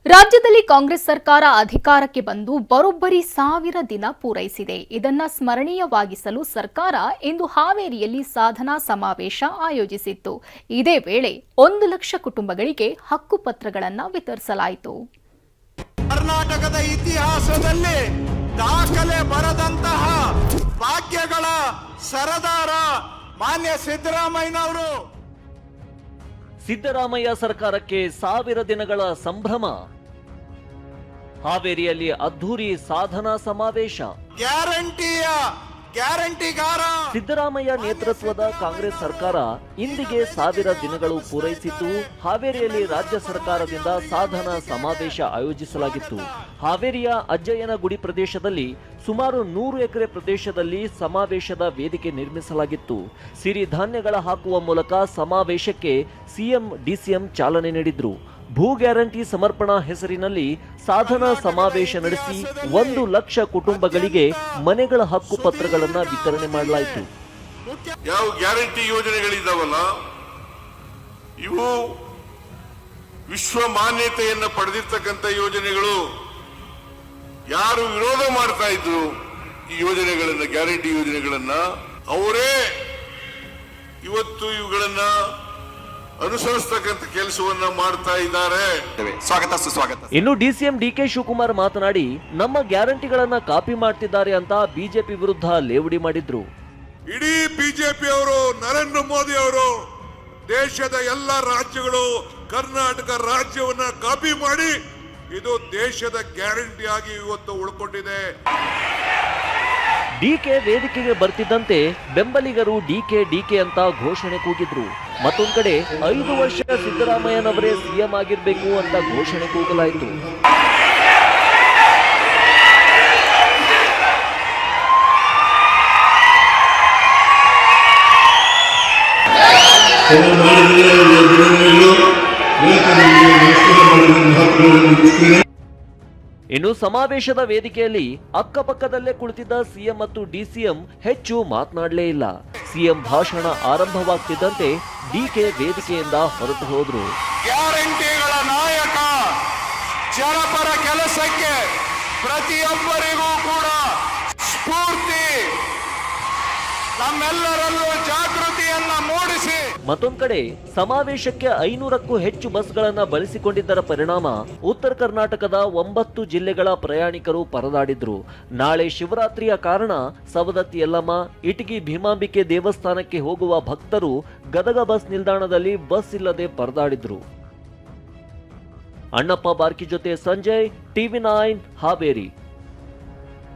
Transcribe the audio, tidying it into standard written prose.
ರಾಜ್ಯದಲ್ಲಿ ಕಾಂಗ್ರೆಸ್ ಸರ್ಕಾರ ಅಧಿಕಾರಕ್ಕೆ ಬಂದು ಬರೋಬ್ಬರಿ 1000 ದಿನ ಪೂರೈಸಿದೆ. ಇದನ್ನ ಸ್ಮರಣೀಯವಾಗಿಸಲು ಸರ್ಕಾರ ಇಂದು ಹಾವೇರಿಯಲ್ಲಿ ಸಾಧನಾ ಸಮಾವೇಶ ಆಯೋಜಿಸಿತ್ತು. ಇದೇ ವೇಳೆ 1 ಲಕ್ಷ ಕುಟುಂಬಗಳಿಗೆ ಹಕ್ಕುಪತ್ರಗಳನ್ನು ವಿತರಿಸಲಾಯಿತು. ಕರ್ನಾಟಕದ ಇತಿಹಾಸದಲ್ಲಿ ದಾಖಲೆ ಬರದಂತಹ ಭಾಗ್ಯಗಳ ಸರದಾರ ಮಾನ್ಯ ಸಿದ್ದರಾಮಯ್ಯನವರು. ಸಿದ್ದರಾಮಯ್ಯ ಸರ್ಕಾರಕ್ಕೆ 1000 ದಿನಗಳ ಸಂಭ್ರಮ. ಹಾವೇರಿಯಲ್ಲಿ ಅದ್ಧೂರಿ ಸಾಧನಾ ಸಮಾವೇಶ. ಗ್ಯಾರಂಟಿಗಾರ ಸಿದ್ದರಾಮಯ್ಯ ನೇತೃತ್ವದ ಕಾಂಗ್ರೆಸ್ ಸರ್ಕಾರ ಇಂದಿಗೆ 1000 ದಿನಗಳು ಪೂರೈಸಿದ್ದು, ಹಾವೇರಿಯಲ್ಲಿ ರಾಜ್ಯ ಸರ್ಕಾರದಿಂದ ಸಾಧನಾ ಸಮಾವೇಶ ಆಯೋಜಿಸಲಾಗಿತ್ತು. ಹಾವೇರಿಯ ಅಜ್ಜಯ್ಯನಗುಡಿ ಪ್ರದೇಶದಲ್ಲಿ ಸುಮಾರು 100 ಎಕರೆ ಪ್ರದೇಶದಲ್ಲಿ ಸಮಾವೇಶದ ವೇದಿಕೆ ನಿರ್ಮಿಸಲಾಗಿತ್ತು. ಸಿರಿಧಾನ್ಯಗಳ ಹಾಕುವ ಮೂಲಕ ಸಮಾವೇಶಕ್ಕೆ ಸಿಎಂ ಡಿಸಿಎಂ ಚಾಲನೆ ನೀಡಿದ್ರು. ಭೂ ಗ್ಯಾರಂಟಿ ಸಮರ್ಪಣಾ ಹೆಸರಿನಲ್ಲಿ ಸಾಧನಾ ಸಮಾವೇಶ ನಡೆಸಿ 1 ಲಕ್ಷ ಕುಟುಂಬಗಳಿಗೆ ಮನೆಗಳ ಹಕ್ಕು ಪತ್ರಗಳನ್ನು ವಿತರಣೆ ಮಾಡಲಾಯಿತು. ಯಾವ ಗ್ಯಾರಂಟಿ ಯೋಜನೆಗಳಿದ್ದಾವಲ್ಲ, ಇವು ವಿಶ್ವ ಮಾನ್ಯತೆಯನ್ನು ಪಡೆದಿರ್ತಕ್ಕಂಥ ಯೋಜನೆಗಳು. ಯಾರು ವಿರೋಧ ಮಾಡ್ತಾ ಇದ್ರು ಈ ಯೋಜನೆಗಳನ್ನ, ಗ್ಯಾರಂಟಿ ಯೋಜನೆಗಳನ್ನ, ಅವರೇ ಇವತ್ತು ಇವುಗಳನ್ನ ಅನುಸರಿಸತಕ್ಕಂಥ ಕೆಲಸವನ್ನ ಮಾಡ್ತಾ ಇದ್ದಾರೆ. ಸ್ವಾಗತ ಸುಸ್ವಾಗತ. ಇನ್ನು ಡಿಸಿಎಂ ಡಿಕೆ ಶಿವಕುಮಾರ್ ಮಾತನಾಡಿ, ನಮ್ಮ ಗ್ಯಾರಂಟಿಗಳನ್ನ ಕಾಪಿ ಮಾಡ್ತಿದ್ದಾರೆ ಅಂತ ಬಿಜೆಪಿ ವಿರುದ್ಧ ಲೇವಡಿ ಮಾಡಿದ್ರು. ಇಡೀ ಬಿಜೆಪಿ ಅವರು, ನರೇಂದ್ರ ಮೋದಿ ಅವರು ದೇಶದ ಎಲ್ಲ ರಾಜ್ಯಗಳು ಕರ್ನಾಟಕ ರಾಜ್ಯವನ್ನ ಕಾಪಿ ಮಾಡಿ ಇದು ದೇಶದ ಗ್ಯಾರಂಟಿ ಆಗಿ ಇವತ್ತು ಉಳ್ಕೊಂಡಿದೆ. ಡಿಕೆ ವೇದಿಕೆಗೆ ಬರ್ತಿದ್ದಂತೆ ಬೆಂಬಲಿಗರು ಡಿಕೆ ಅಂತ ಘೋಷಣೆ ಕೂಗಿದ್ರು. ಮತ್ತೊಂದ್ ಕಡೆ 5 ವರ್ಷ ಸಿದ್ದರಾಮಯ್ಯನವರೇ ಸಿಎಂ ಆಗಿರ್ಬೇಕು ಅಂತ ಘೋಷಣೆ ಕೂಗಲಾಯಿತು. ಇನ್ನು ಸಮಾವೇಶದ ವೇದಿಕೆಯಲ್ಲಿ ಅಕ್ಕಪಕ್ಕದಲ್ಲೇ ಕುಳಿತಿದ್ದ ಸಿಎಂ ಮತ್ತು ಡಿಸಿಎಂ ಹೆಚ್ಚು ಮಾತನಾಡಲೇ ಇಲ್ಲ. ಸಿಎಂ ಭಾಷಣ ಆರಂಭವಾಗ್ತಿದ್ದಂತೆ ಡಿಕೆ ವೇದಿಕೆಯಿಂದ ಹೊರಟು ಹೋದ್ರು. ಗ್ಯಾರಂಟಿಗಳ ನಾಯಕ, ಜನಪರ ಕೆಲಸಕ್ಕೆ ಪ್ರತಿಯೊಬ್ಬರಿಗೂ ಕೂಡ ಸ್ಫೂರ್ತಿ, ನಮ್ಮೆಲ್ಲರಲ್ಲೂ ಜಾಗೃತಿಯನ್ನ ಮೂಡಿಸಿ. ಮತ್ತೊಂದ್ ಕಡೆ ಸಮಾವೇಶಕ್ಕೆ 500ಕ್ಕೂ ಹೆಚ್ಚು ಬಸ್ಗಳನ್ನ ಬಳಸಿಕೊಂಡಿದ್ದರ ಪರಿಣಾಮ ಉತ್ತರ ಕರ್ನಾಟಕದ 9 ಜಿಲ್ಲೆಗಳ ಪ್ರಯಾಣಿಕರು ಪರದಾಡಿದ್ರು. ನಾಳೆ ಶಿವರಾತ್ರಿಯ ಕಾರಣ ಸವದತ್ತಿ ಯಲ್ಲಮ್ಮ, ಇಟಗಿ ಭೀಮಾಂಬಿಕೆ ದೇವಸ್ಥಾನಕ್ಕೆ ಹೋಗುವ ಭಕ್ತರು ಗದಗ ಬಸ್ ನಿಲ್ದಾಣದಲ್ಲಿ ಬಸ್ ಇಲ್ಲದೆ ಪರದಾಡಿದ್ರು. ಅಣ್ಣಪ್ಪ ಬಾರ್ಕಿ ಜೊತೆ ಸಂಜಯ್, ಟಿವಿ9 ಹಾವೇರಿ.